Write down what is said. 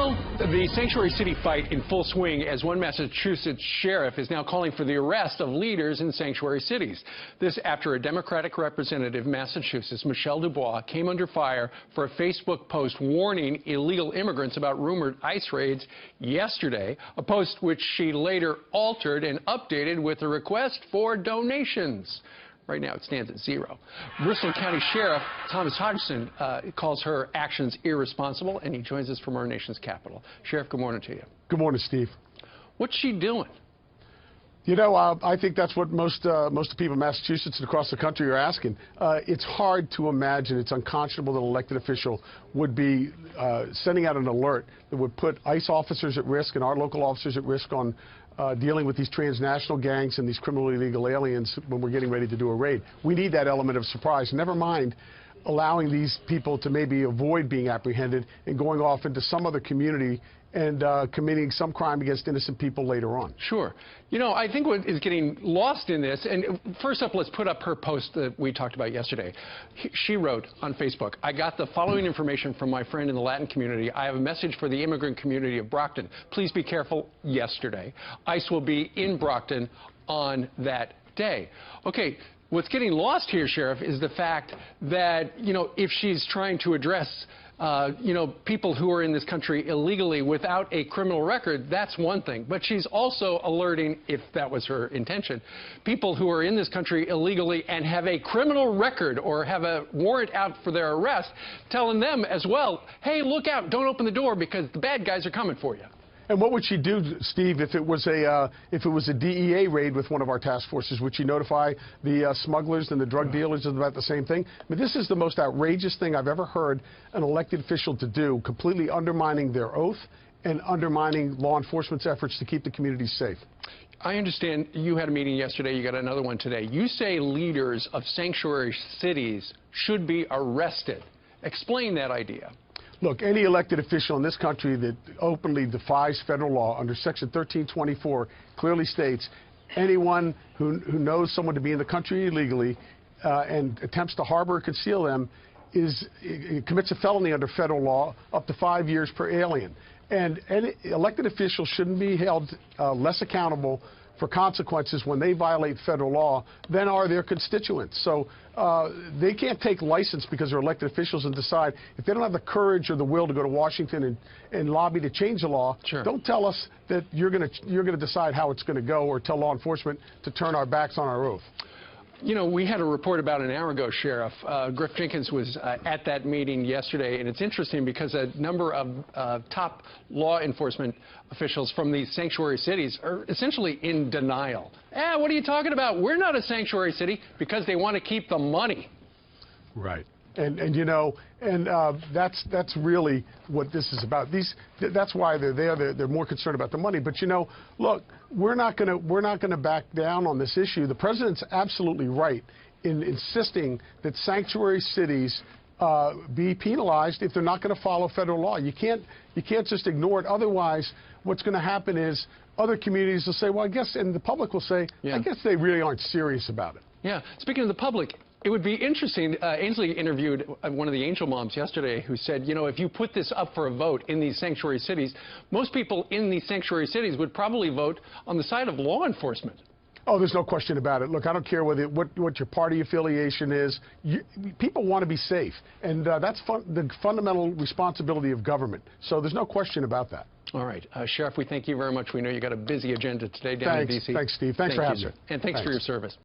Well, the sanctuary city fight in full swing as one Massachusetts sheriff is now calling for the arrest of leaders in sanctuary cities. This after a Democratic representative in Massachusetts, Michelle Dubois, came under fire for a Facebook post warning illegal immigrants about rumored ICE raids yesterday, a post which she later altered and updated with a request for donations. Right now, it stands at 0. Bristol County Sheriff Thomas Hodgson calls her actions irresponsible, and he joins us from our nation's capital. Sheriff, good morning to you. Good morning, Steve. What's she doing? You know, I think that's what most of the people in Massachusetts and across the country are asking. It's hard to imagine, it's unconscionable that an elected official would be sending out an alert that would put ICE officers at risk and our local officers at risk on dealing with these transnational gangs and these criminally illegal aliens when we're getting ready to do a raid. We need that element of surprise. Never mind allowing these people to maybe avoid being apprehended and going off into some other community and committing some crime against innocent people later on. Sure. You know, I think what is getting lost in this, and first up, let's put up her post that we talked about yesterday. She wrote on Facebook, "I got the following information from my friend in the Latin community. I have a message for the immigrant community of Brockton. Please be careful yesterday. ICE will be in Brockton on that day." Okay. What's getting lost here, Sheriff, is the fact that, you know, if she's trying to address people who are in this country illegally without a criminal record, that's one thing. But she's also alerting, if that was her intention, people who are in this country illegally and have a criminal record or have a warrant out for their arrest, telling them as well, hey, look out, don't open the door because the bad guys are coming for you. And what would she do, Steve, if it was a DEA raid with one of our task forces? Would she notify the smugglers and the drug dealers about the same thing? I mean, this is the most outrageous thing I've ever heard an elected official to do, completely undermining their oath and undermining law enforcement's efforts to keep the community safe. I understand you had a meeting yesterday, you got another one today. You say leaders of sanctuary cities should be arrested. Explain that idea. Look, any elected official in this country that openly defies federal law under Section 1324 clearly states anyone who knows someone to be in the country illegally and attempts to harbor or conceal them commits a felony under federal law up to 5 years per alien. And any elected officials shouldn't be held less accountable for consequences when they violate federal law than are their constituents. So they can't take license because they're elected officials and decide if they don't have the courage or the will to go to Washington and lobby to change the law. Sure. Don't tell us that you're going to decide how it's going to go or tell law enforcement to turn our backs on our oath. You know, we had a report about an hour ago, Sheriff. Griff Jenkins was at that meeting yesterday, and it's interesting because a number of top law enforcement officials from these sanctuary cities are essentially in denial. What are you talking about? We're not a sanctuary city, because they want to keep the money. Right. And you know, that's really what this is about. That's why they're there. They're more concerned about the money. But you know, look, we're not gonna back down on this issue. The president's absolutely right in insisting that sanctuary cities be penalized if they're not going to follow federal law. You can't just ignore it. Otherwise, what's going to happen is other communities will say, well, I guess, and the public will say, I guess they really aren't serious about it. Yeah. Speaking of the public, it would be interesting. Ainsley interviewed one of the Angel moms yesterday who said, you know, if you put this up for a vote in these sanctuary cities, most people in these sanctuary cities would probably vote on the side of law enforcement. Oh, there's no question about it. Look, I don't care what your party affiliation is. People want to be safe, and that's the fundamental responsibility of government. So there's no question about that. All right. Sheriff, we thank you very much. We know you got a busy agenda today down in D.C. Thanks, Steve. Thanks for having me. And thanks for your service.